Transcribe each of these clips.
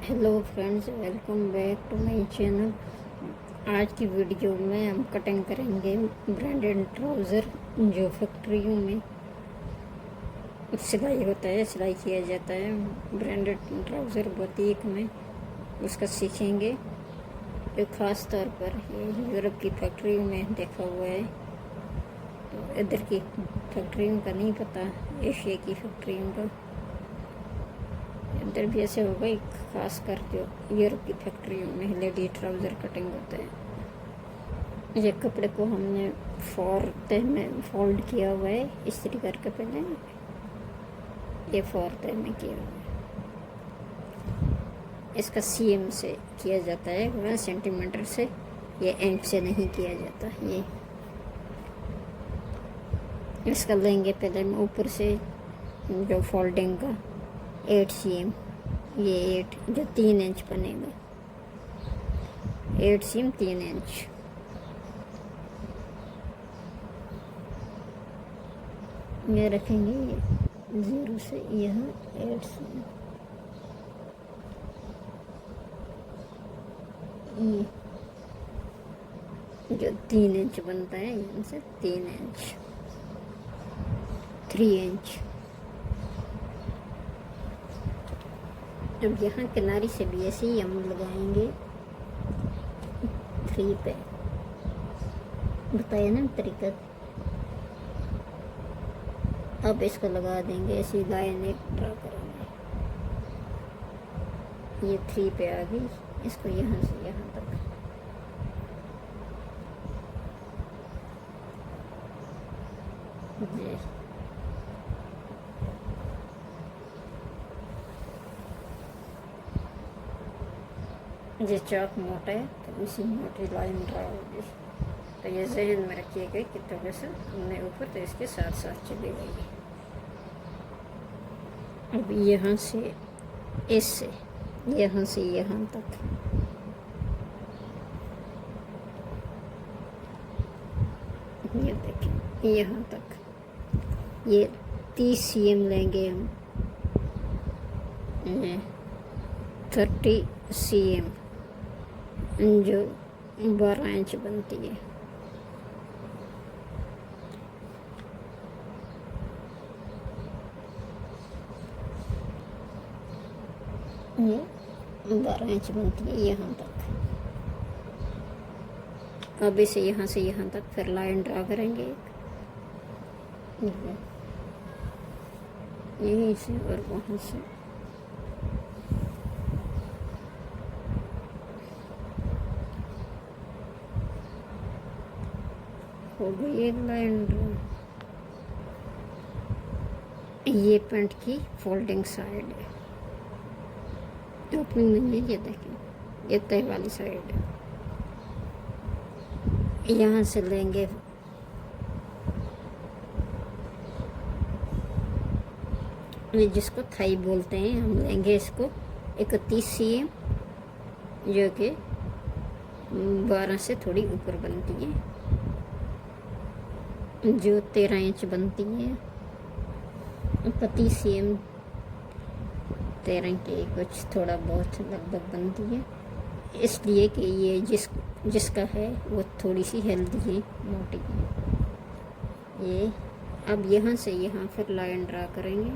Hello friends, welcome back to my channel. आज की video में हम कटिंग करेंगे ब्रांडेड ट्राउज़र जो फैक्ट्रियों में सिलाई होता है, सिलाई किया जाता है। ब्रांडेड ट्राउज़र बुटीक में उसका सीखेंगे। जो ख़ास तौर पर ये यूरोप की फैक्ट्रियों में देखा हुआ है, तो इधर की फैक्ट्रियों का नहीं पता, एशिया की फैक्ट्रियों का। इधर भी ऐसे होगा, खास कर जो यूरोप की फैक्ट्रियों में लेडी ट्राउज़र कटिंग होते हैं। ये कपड़े को हमने तह में फोल्ड किया हुआ है, इस्त्री करके पहले ये तह में किया हुआ है। इसका सीएम से किया जाता है, 1 सेंटीमीटर से, ये इंच से नहीं किया जाता। ये इसका लेंगे पहले हम ऊपर से जो फोल्डिंग का 8 सीएम, ये 8 जो 3 इंच बनेगा, 8 सीएम 3 इंच। ये रखेंगे, ये 0 से यहाँ 8 सीएम, ये जो 3 इंच बनता है, यहाँ से 3 इंच, 3 इंच। अब यहाँ किनारी से भी ऐसे ही हम लगाएंगे 3 पे, बताया ना तरीका। अब इसको लगा देंगे, ऐसी लाइन एक ड्रा करेंगे। ये 3 पे आ गई, इसको यहाँ से यहाँ तक ये चाक मोटा है तो इसी मोटी लाइन ड्रा होगी। तो ये जहन में रखिएगा कि थोड़ा सा हमने ऊपर, तो इसके साथ साथ चलेगा ये। अब यहाँ से इससे यहाँ से यहाँ तक, ये देखें यहाँ तक, ये 30 सीएम लेंगे हम, 30 सीएम जो 12 इंच बनती है। ये 12 इंच बनती है यहाँ तक। अब इसे यहाँ से यहाँ तक फिर लाइन ड्रा करेंगे, यहीं से और वहाँ से। हो गई एक लाइन ड्रा। ये पेंट की फोल्डिंग साइड है, ओपनिंग नहीं है, ये देखें, ये तय वाली साइड है। यहाँ से लेंगे ये जिसको थाई बोलते हैं, हम लेंगे इसको 31 सीएम, जो कि 12 से थोड़ी ऊपर बनती है, जो 13 इंच बनती है। 25 सीएम 13 के कुछ थोड़ा बहुत लगभग बनती है, इसलिए कि ये जिसका है वो थोड़ी सी हेल्दी है, मोटी है ये। अब यहाँ से यहाँ फिर लाइन ड्रा करेंगे,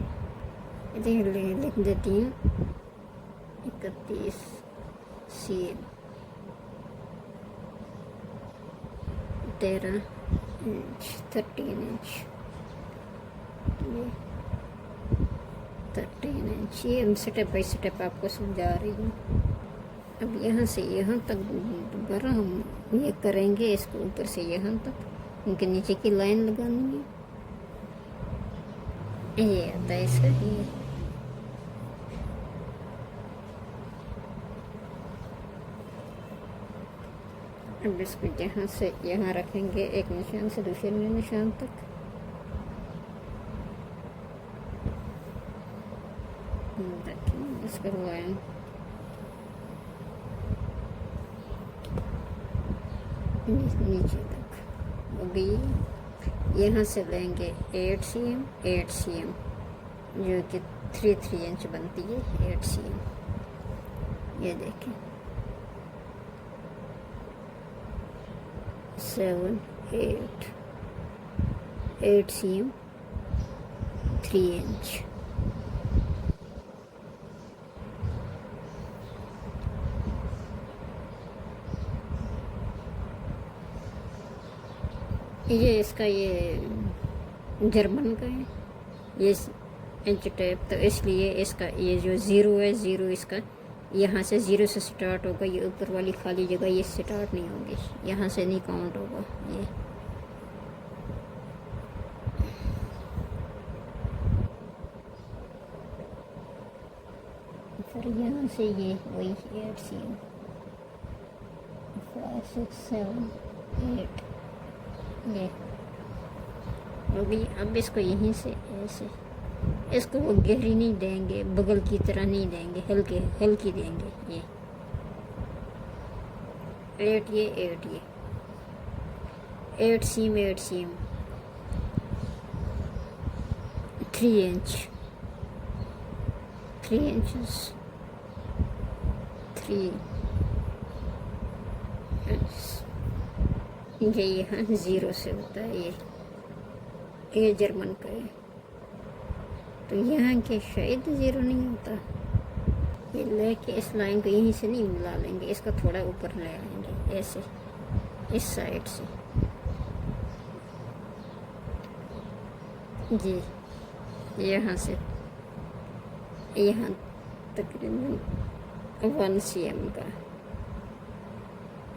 इधर लिख देती हूँ 31 सीएम, 13 इंच, 13 इंच, ये 13 इंच। ये हम स्टेप बाई स्टेप आपको समझा रही हूँ। अब यहाँ से यहाँ तक दोबारा हम ये करेंगे, इसको ऊपर से यहाँ तक उनके नीचे की लाइन लगानी है। ये आता है इसका, ये अब इसको यहाँ से यहाँ रखेंगे, एक निशान से दूसरे निशान तक। देखिए इसका लाइन नीचे तक हो गई। यहाँ से लेंगे 8 सीएम, 8 सीएम, जो कि 3 इंच बनती है, 8 सीएम। ये देखें 7 8 cm 3 इंच। ये इसका ये जर्मन का है ये इंच टेप, तो इसलिए इसका ये जो ज़ीरो है, ज़ीरो इसका यहाँ से ज़ीरो से स्टार्ट होगा। ये ऊपर वाली खाली जगह ये स्टार्ट नहीं होगी, यहाँ से नहीं काउंट होगा ये। फिर यहाँ से ये वही 8 cm 5 6 7 8 ये। अब इसको यहीं से ऐसे, इसको वो गहरी नहीं देंगे, बगल की तरह नहीं देंगे, हल्की देंगे। ये 8 ये 8 cm 3 इंच 3 इंचेस 3 ये यहाँ ज़ीरो से होता है ये जर्मन का है। तो यहाँ के शायद ज़ीरो नहीं होता। ये लेके इस लाइन को यहीं से नहीं मिला लेंगे, इसका थोड़ा ऊपर ले आएंगे ऐसे, इस साइड से जी, यहाँ से यहाँ तकरीबन 1 cm का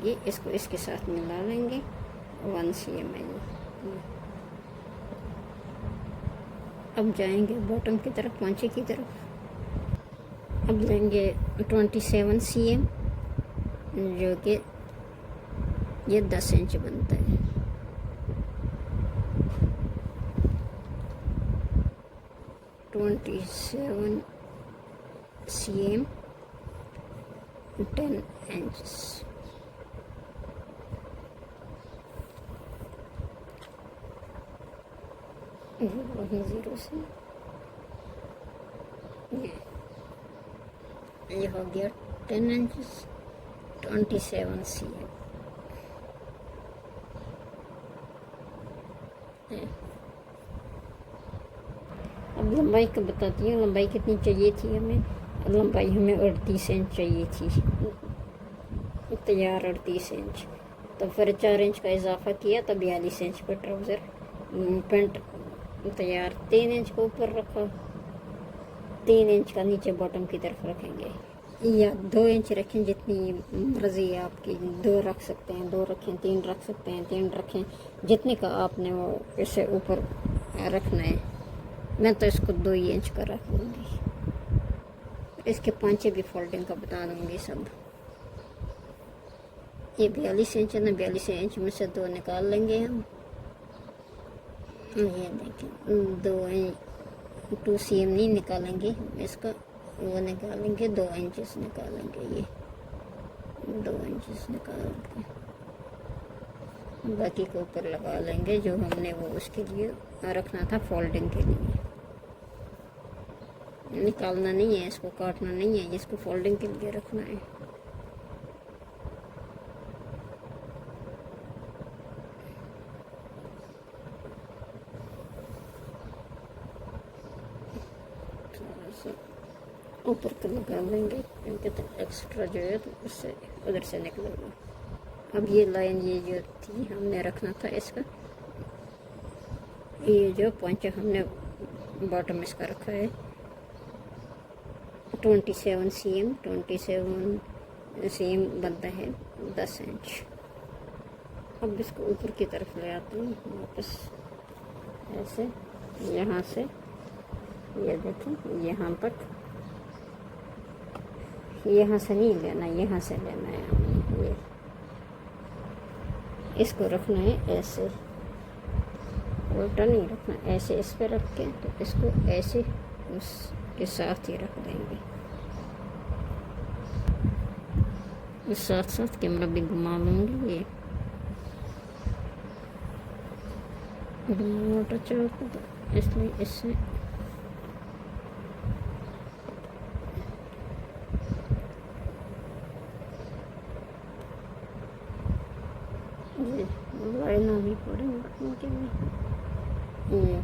ये, इसको इसके साथ मिला लेंगे 1 cm है ये। अब जाएंगे बॉटम की तरफ, पांचे की तरफ। अब लेंगे 27 cm जो कि ये 10 इंच बनता है। (27 cm 10 इंच। वही ज़ीरो से ये हो गया 10 इंच 27 cm। अब लंबाई का बताती हूँ, लंबाई कितनी चाहिए थी हमें। लंबाई हमें 38 इंच चाहिए थी, तैयार 38 इंच। तो फिर 4 इंच का इजाफा किया तो 42 इंच पर ट्राउज़र पेंट तैयार। 3 इंच को ऊपर रखा, 3 इंच का नीचे बॉटम की तरफ रखेंगे, या 2 इंच रखें, जितनी मर्ज़ी है आपकी। 2 रख सकते हैं, 2 रखें, 3 रख सकते हैं, 3 रखें, जितने का आपने वो इसे ऊपर रखना है। मैं तो इसको 2 इंच का रख लूँगी। इसके पांचे भी फोल्डिंग का बता दूँगी सब। ये 42 इंच है ना, 42 इंच में से 2 निकाल लेंगे हम। ये देखें 2 cm नहीं निकालेंगे इसका, वो निकालेंगे 2 इंचेस निकालेंगे। ये 2 इंचेस निकाल के बाकी को ऊपर लगा लेंगे, जो हमने वो उसके लिए रखना था फोल्डिंग के लिए। निकालना नहीं है, इसको काटना नहीं है, इसको फोल्डिंग के लिए रखना है। ऊपर को निकाल लेंगे क्योंकि तो एक्स्ट्रा जो है तो उससे उधर से निकलेगा। अब ये लाइन ये जो थी हमने रखना था इसका, ये जो पांचा हमने बॉटम इसका रखा है 27 cm। 27 cm बनता है 10 इंच। अब इसको ऊपर की तरफ ले आते हैं वापस ऐसे, यहाँ से ये देखें यहाँ तक। यहाँ से नहीं लेना, यहाँ से लेना है। ये इसको रखना है ऐसे, उल्टा नहीं रखना, ऐसे इस पे रख के तो इसको ऐसे उसके साथ ही रख देंगे। इस साथ साथ कैमरा भी घुमा लूँगी। ये मोटा चौक तो इसलिए इससे ये लाइन आनी पड़ेगी के लिए।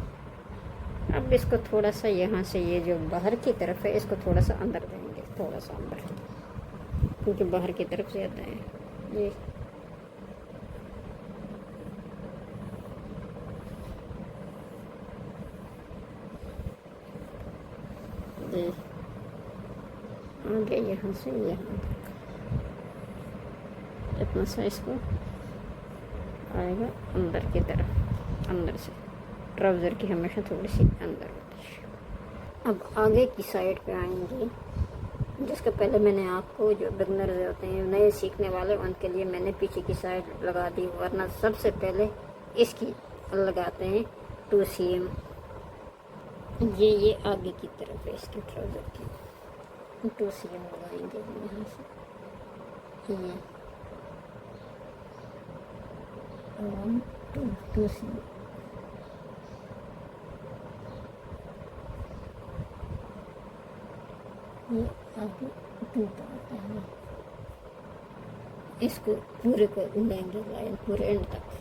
अब इसको थोड़ा सा यहाँ से, ये जो बाहर की तरफ है इसको थोड़ा सा अंदर देंगे, थोड़ा सा अंदर, क्योंकि बाहर की तरफ ज़्यादा है ये। आगे यहाँ से यहाँ तक इतना सा इसको आएगा अंदर की तरफ, अंदर से ट्राउज़र की हमेशा थोड़ी सी अंदर होती है। अब आगे की साइड पे आएंगे, जिसका पहले मैंने आपको, जो बिगनर्स होते हैं नए सीखने वाले, उनके लिए मैंने पीछे की साइड लगा दी, वरना सबसे पहले इसकी लगाते हैं 2 सीएम। ये आगे की तरफ है इसके ट्राउज़र की, 2 सीएम लगाएंगे यहाँ से, ये 1 2 सीएम। ये आगे 2 पार्ट है, इसको पूरे को लेंगे लाइन पूरे एंड तक,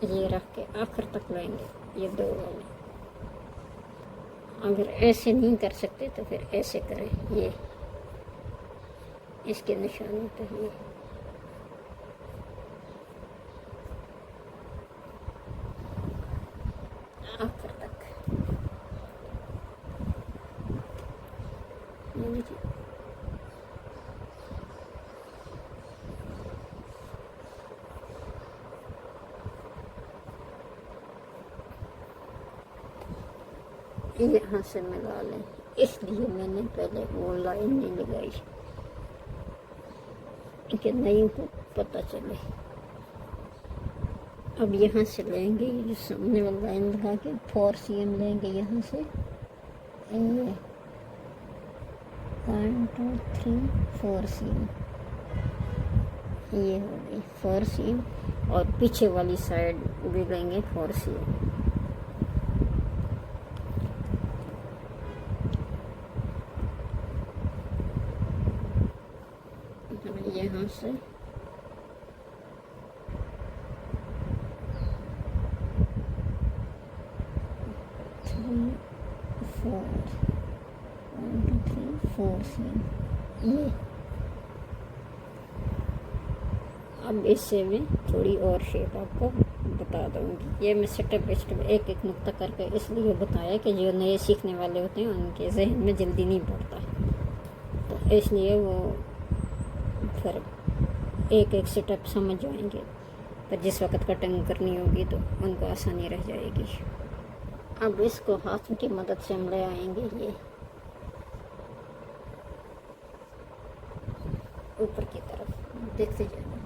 ये रख के आखिर तक लेंगे ये 2 वाले। अगर ऐसे नहीं कर सकते तो फिर ऐसे करें, ये इसके निशान पे ये आखिर तक, ये देखिए। यहाँ से मिला लें, इसलिए मैंने पहले वो लाइन नहीं लगाई कि नहीं को पता चले। अब यहाँ से लेंगे, ये जो सामने वाला लाइन लगा के 4 सीएम लेंगे यहाँ से, 1 2 3 4 सीएम, ये हो गई 4 सीएम, और पीछे वाली साइड भी लेंगे 4 सीएम। यहाँ से फोर सीएम, ये अब इससे मैं थोड़ी और शेप आपको बता दूँगी। ये मैं स्टेप बाई स्टेप एक एक नुक्ता करके इसलिए बताया कि जो नए सीखने वाले होते हैं उनके जहन में जल्दी नहीं पड़ता, तो इसलिए वो फिर एक एक स्टेप समझ जाएंगे, पर जिस वक्त कटिंग करनी होगी तो उनको आसानी रह जाएगी। अब इसको हाथ की मदद से हम ले आएंगे, ये ऊपर की तरफ देखते जाना,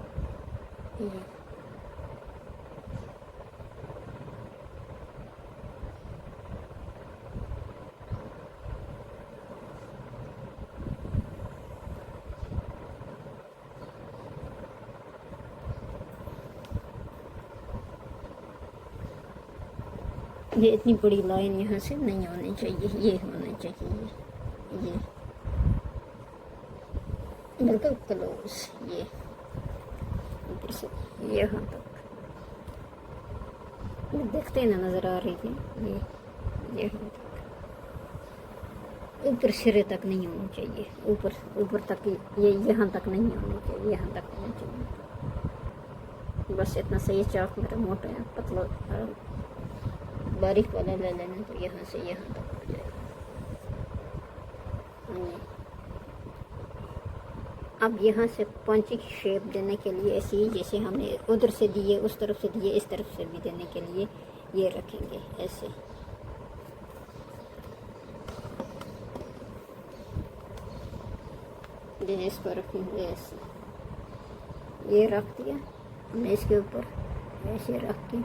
ये इतनी बड़ी लाइन यहाँ से नहीं होनी चाहिए, ये होना चाहिए, ये बिल्कुल क्लोज, ये ऊपर से यहाँ तक देखते ना नज़र आ रही थी, ये यहाँ तक, ऊपर सिरे तक नहीं होनी चाहिए, ऊपर तक, ये यहाँ तक नहीं होनी चाहिए, यहाँ तक होनी चाहिए, बस इतना सही। चाक मेरा मोटा है, पतला बारीक वाला ले लेना, तो यहाँ से यहाँ तक हो जाएगा। अब यहाँ से पंच की शेप देने के लिए ऐसी, जैसे हमने उधर से दिए, उस तरफ से दिए, इस तरफ से भी देने के लिए ये रखेंगे ऐसे। इसको रखेंगे ऐसे, ये रख दिया हमने इसके ऊपर, ऐसे रख के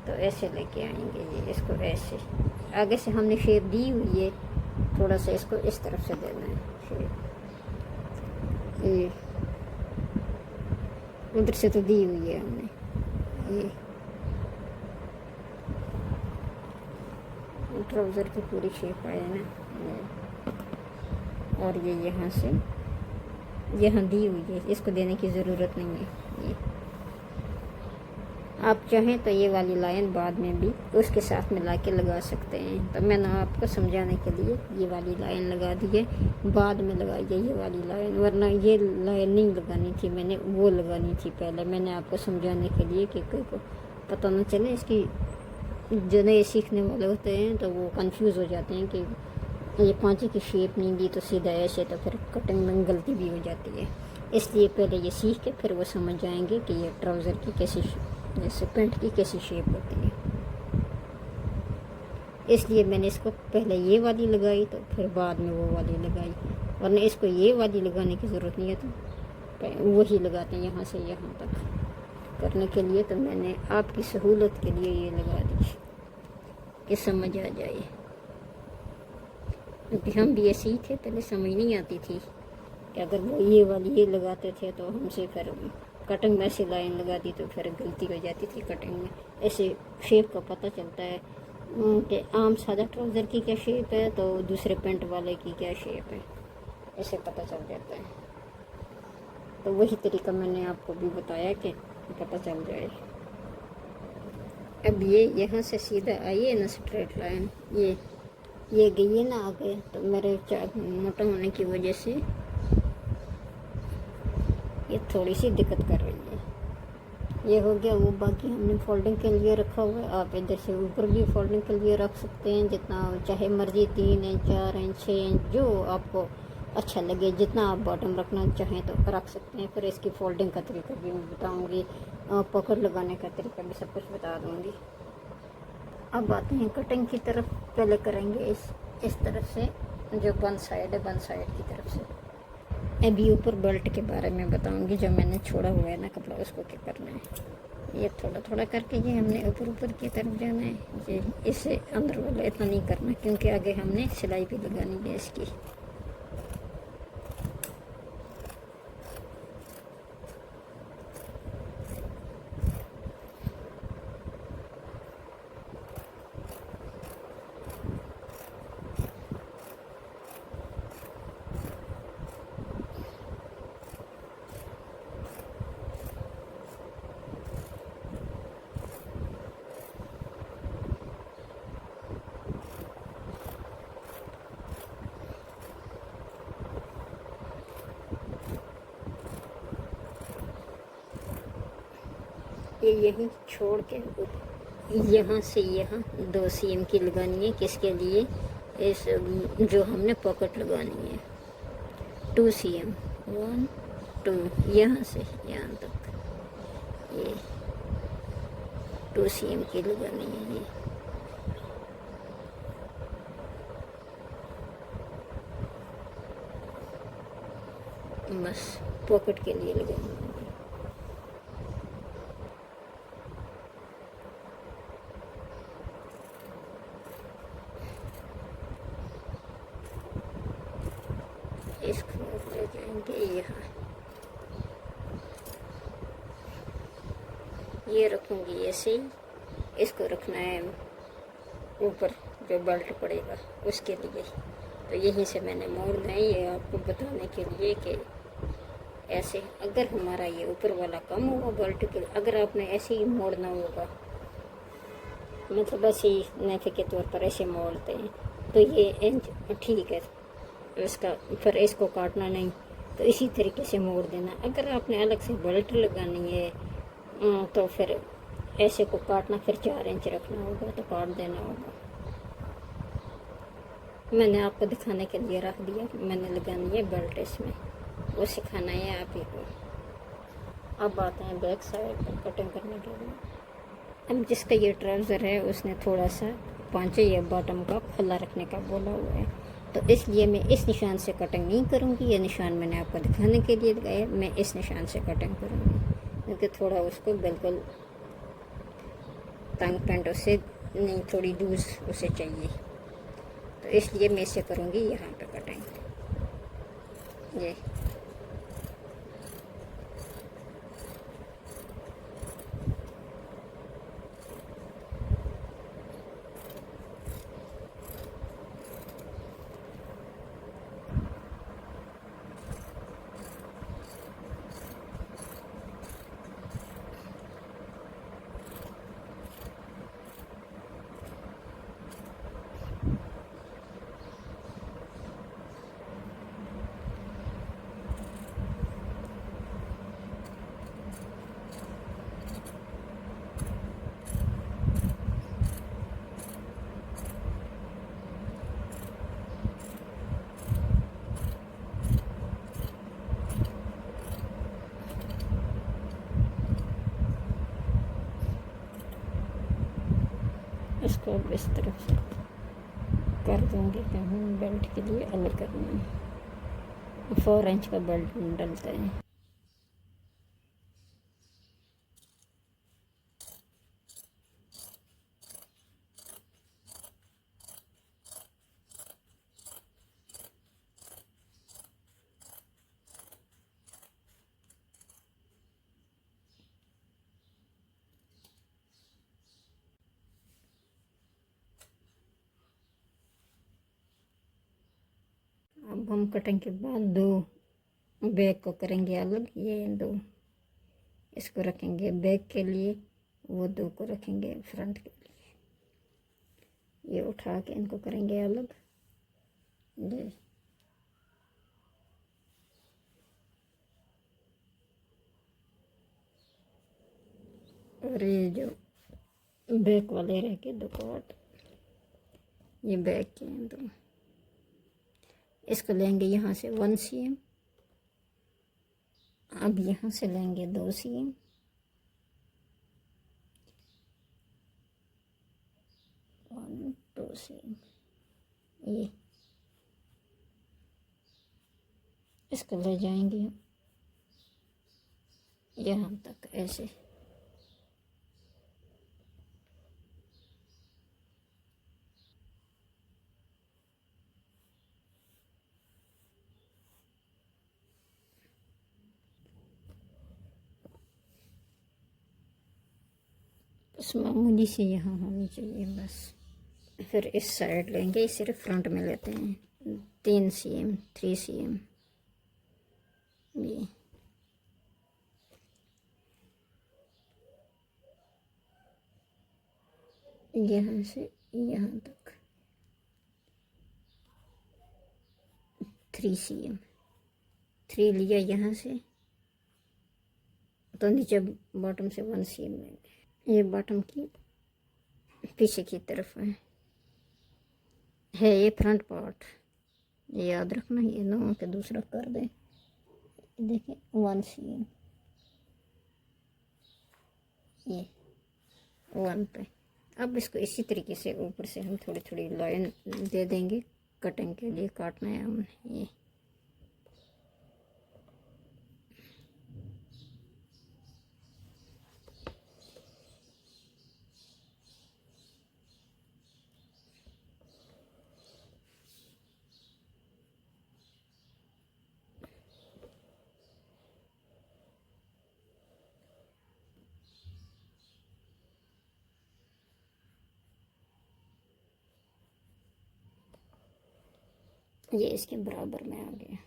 तो ऐसे लेके आएंगे ये, इसको ऐसे आगे से हमने शेप दी हुई है, थोड़ा सा इसको इस तरफ से देना है शेप, ये उधर से तो दी हुई है हमने, ये ट्राउज़र की पूरी शेप आए ना, और ये यहाँ से यहाँ दी हुई है, इसको देने की ज़रूरत नहीं है। ये आप चाहें तो ये वाली लाइन बाद में भी उसके साथ मिला के लगा सकते हैं। तो मैंने आपको समझाने के लिए ये वाली लाइन लगा दी है, बाद में लगाइए ये वाली लाइन, वरना ये लाइन नहीं लगानी थी, मैंने वो लगानी थी पहले। मैंने आपको समझाने के लिए कि कोई को पता न चले, इसकी जो नए सीखने वाले होते हैं तो वो कंफ्यूज हो जाते हैं कि ये पाँचे की शेप नहीं दी तो सीधा ऐसे, तो फिर कटिंग में गलती भी हो जाती है। इसलिए पहले ये सीख के फिर वो समझ जाएंगे कि ये ट्राउज़र की कैसी, जैसे पैंट की कैसी शेप होती है। इसलिए मैंने इसको पहले ये वाली लगाई तो फिर बाद में वो वाली लगाई, वरना इसको ये वाली लगाने की ज़रूरत नहीं है, तो वही लगाते हैं यहाँ से यहाँ तक करने के लिए। तो मैंने आपकी सहूलत के लिए ये लगा दी कि समझ आ जाए, क्योंकि हम भी ऐसे ही थे, पहले समझ नहीं आती थी कि अगर वो ये वाली ये लगाते थे तो हमसे फिर कटिंग में ऐसे लाइन लगा दी तो फिर गलती हो जाती थी कटिंग में। ऐसे शेप का पता चलता है कि आम सादा ट्राउज़र की क्या शेप है तो दूसरे पेंट वाले की क्या शेप है, ऐसे पता चल जाता है। तो वही तरीका मैंने आपको भी बताया कि पता चल जाए। अब ये यहाँ से सीधा आई है ना स्ट्रेट लाइन, ये गई है ना आगे, तो मेरे चाक मोटा होने की वजह से ये थोड़ी सी दिक्कत कर रही है। ये हो गया वो, बाकी हमने फोल्डिंग के लिए रखा हुआ है। आप इधर से ऊपर भी फोल्डिंग के लिए रख सकते हैं, जितना चाहे मर्जी, 3 इंच 4 इंच 6 इंच जो आपको अच्छा लगे, जितना आप बॉटम रखना चाहें तो रख सकते हैं। फिर इसकी फोल्डिंग का तरीका भी मैं बताऊँगी, पकड़ लगाने का तरीका भी सब कुछ बता दूँगी। अब आते हैं कटिंग की तरफ। पहले करेंगे इस तरफ से, जो बन साइड है, बन साइड की तरफ से। अभी ऊपर बेल्ट के बारे में बताऊंगी, जो मैंने छोड़ा हुआ है ना कपड़ा, उसको क्या करना है। ये थोड़ा थोड़ा करके ये हमने ऊपर ऊपर की तरफ जाना है, ये इससे अंदर वाला इतना नहीं करना, क्योंकि आगे हमने सिलाई भी लगानी है इसकी। ये यहीं छोड़ के यहाँ से यहाँ 2 सीम की लगानी है। किसके लिए? इस जो हमने पॉकेट लगानी है, 2 सीम, 1 2, यहाँ से यहाँ तक ये 2 सीम की लगानी है। ये बस पॉकेट के लिए लगानी है। इसको ले जाएंगे यहाँ, ये रखूँगी ऐसे ही। इसको रखना है ऊपर जो बेल्ट पड़ेगा उसके लिए। तो यहीं से मैंने मोड़ना है, ये आपको बताने के लिए कि ऐसे अगर हमारा ये ऊपर वाला कम होगा बेल्ट के, अगर आपने ऐसे ही मोड़ना होगा, मतलब ऐसे ही नेफे के तौर पर ऐसे मोड़ते हैं, तो ये इंच ठीक है, इसका फिर इसको काटना नहीं, तो इसी तरीके से मोड़ देना। अगर आपने अलग से बेल्ट लगानी है तो फिर ऐसे को काटना, फिर 4 इंच रखना होगा, तो काट देना होगा। मैंने आपको दिखाने के लिए रख दिया, मैंने लगानी है बेल्ट इसमें, वो सिखाना है आप ही को। अब आते हैं बैक साइड पर कटिंग करने के लिए। अब जिसका ये ट्राउज़र है उसने थोड़ा सा पांचे या बॉटम का खुला रखने का बोला हुआ है, तो इसलिए मैं इस निशान से कटिंग नहीं करूँगी। ये निशान मैंने आपको दिखाने के लिए लगाया, मैं इस निशान से कटिंग करूँगी, क्योंकि थोड़ा उसको बिल्कुल तंग पेंट उससे नहीं, थोड़ी लूज उसे चाहिए, तो इसलिए मैं इसे करूँगी यहाँ पे कटिंग। ये इसको अब इस तरफ से कर दूँगी कि हम बेल्ट के लिए अलग करना है। 4 इंच का बेल्ट डलता है। अब हम कटिंग के बाद दो बैक को करेंगे अलग। ये दो इसको रखेंगे बैक के लिए, वो दो को रखेंगे फ्रंट के लिए। ये उठा के इनको करेंगे अलग। ये और ये जो बैक वाले रह के दो पार्ट, ये बैक के हैं दो। इसको लेंगे यहाँ से 1 cm। अब यहाँ से लेंगे 2 cm। One 2 cm। ये इसको ले जाएंगे यहाँ तक ऐसे। बस मामूली से यहाँ होनी चाहिए बस। फिर इस साइड लेंगे, सिर्फ फ्रंट में लेते हैं 3 cm 3 cm। ये यहाँ से यहाँ तक 3 cm। 3 लिया यहाँ से, तो नीचे बॉटम से 1 cm लेंगे। ये बॉटम की पीछे की तरफ है ये फ्रंट पार्ट। ये याद रखना, ये ना के दूसरा कर दें। देखिए 1 cm ये 1 पे। अब इसको इसी तरीके से ऊपर से हम थोड़ी थोड़ी लाइन दे देंगे। कटिंग के लिए काटना है हमने। ये ये इसके बराबर में आ गया।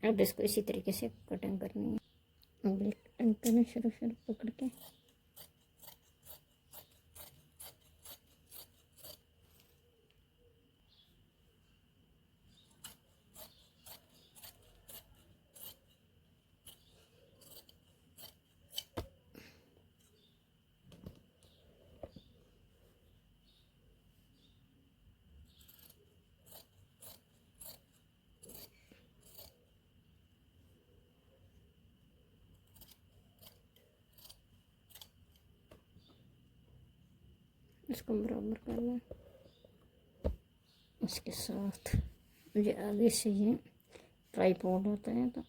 अब इसको इसी तरीके से कटिंग करनी है। अब कटिंग करना शुरू पकड़ के। इसको बराबर करना है। इसके साथ मुझे आगे से ये ट्राइपॉड होता है, तो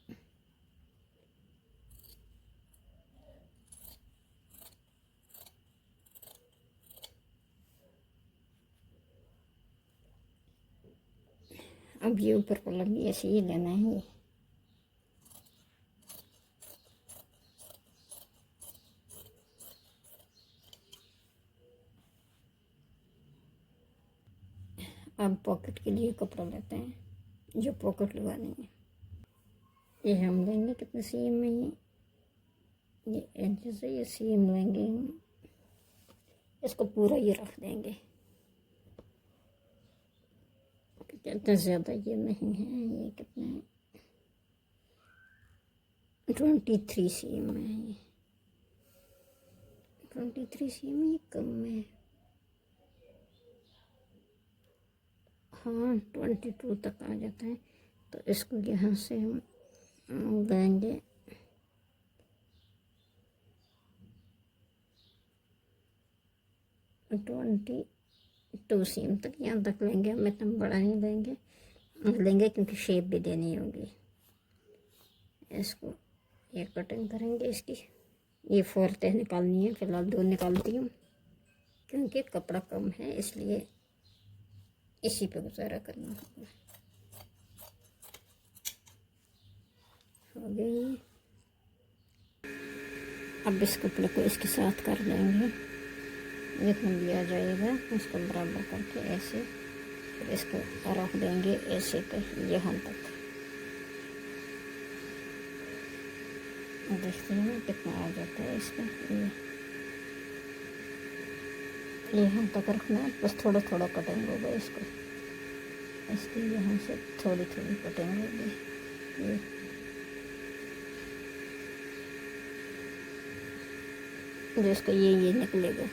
अब ये ऊपर को लगी ऐसे ही लेना है। ये अब पॉकेट के लिए कपड़ा लेते हैं, जो पॉकेट लगानी है। ये हम लेंगे कितने सीम में, ये इंच से ये सीम लेंगे। इसको पूरा ये रख देंगे, कितना ज़्यादा ये नहीं है। ये कितना है 23 सीम है। ये 23 सीम ये कम में, हाँ 22 तक आ जाता है। तो इसको यहाँ से हम लेंगे 22 सीम तक, यहाँ तक लेंगे हम, इतना बड़ा नहीं लेंगे क्योंकि शेप भी देनी होगी इसको। ये कटिंग करेंगे इसकी, ये 4 तह निकालनी है, फिलहाल 2 निकालती हूँ क्योंकि कपड़ा कम है इसलिए इसी पे गुजारा करना होगा। हो गई। अब इस कपड़े को इसके साथ कर देंगे, जितना भी आ जाएगा उसको बराबर करके ऐसे, फिर इसको रख देंगे ऐसे पे यहाँ तक। देखते हैं कितना आ जाता है इसका। ये यहाँ तक रखना है, बस थोड़ा थोड़ा कटिंग होगा इसको, इसकी यहाँ से थोड़ी थोड़ी कटिंग होगी। ये जिसका ये निकलेगा,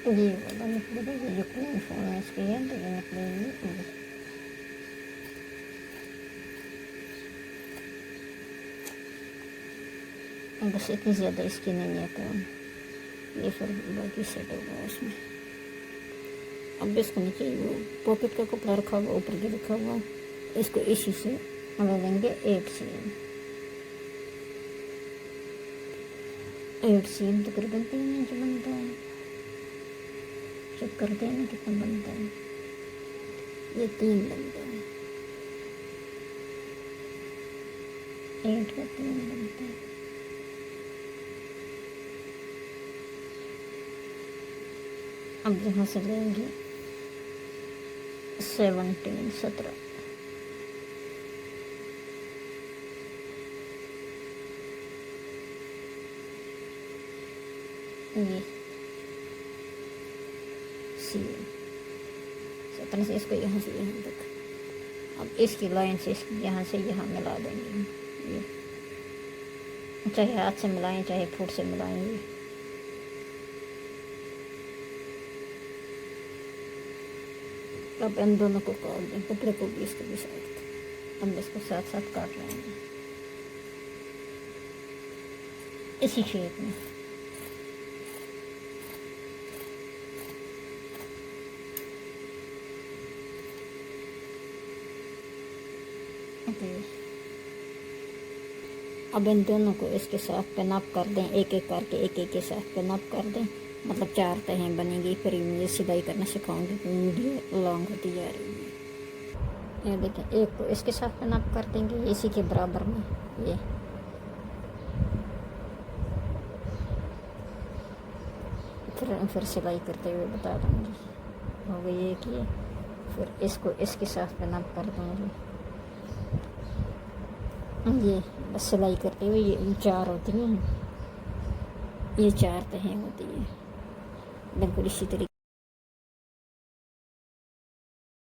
ये वाला निकलेगा, ये जो क्लीन फोन है इसके ये निकलेगी। बस इतनी ज़्यादा इसकी नहीं है काम, ये फिर बाकी सेट होगा उसमें। अब इसको नीचे वो पॉकेट का कपड़ा रखा हुआ ऊपर के रखा हुआ, इसको इसी से हमें लेंगे 8 सीम। 8 सीम तकरीबन 3 इंच बनता है। चेक करते हैं ना कितना बनता है, ये 3 बनता है, 8 का 3 बनता है। अब यहाँ से लेंगे 17 ये सी 17 से इसको यहाँ से यहाँ तक। अब इसकी लाइन से यहाँ से यहाँ मिला देंगे, ये चाहे हाथ से मिलाएं चाहे फुट से मिलाएंगे। अब इन दोनों को काट दें, कपड़े को भी इसके भी साथ, हम इसको साथ साथ काट लेंगे इसी शेप में। अब इन दोनों को इसके साथ पे नाप कर दें, एक एक करके एक एक के साथ पे नाप कर दें, मतलब 4 तहें बनेंगी। फिर मुझे सिलाई करना सिखाऊंगी, वीडियो लॉन्ग होती जा रही है। ये देखें, एक को इसके साथ पे नाप कर देंगे इसी के बराबर में, ये फिर सिलाई करते हुए बता दूँगी। हो गई ये कि फिर इसको इसके साथ पे नाप कर दूँगी। ये बस सिलाई करते हुए ये 4 होती हैं, ये 4 तहें होती हैं, बिल्कुल इसी तरीके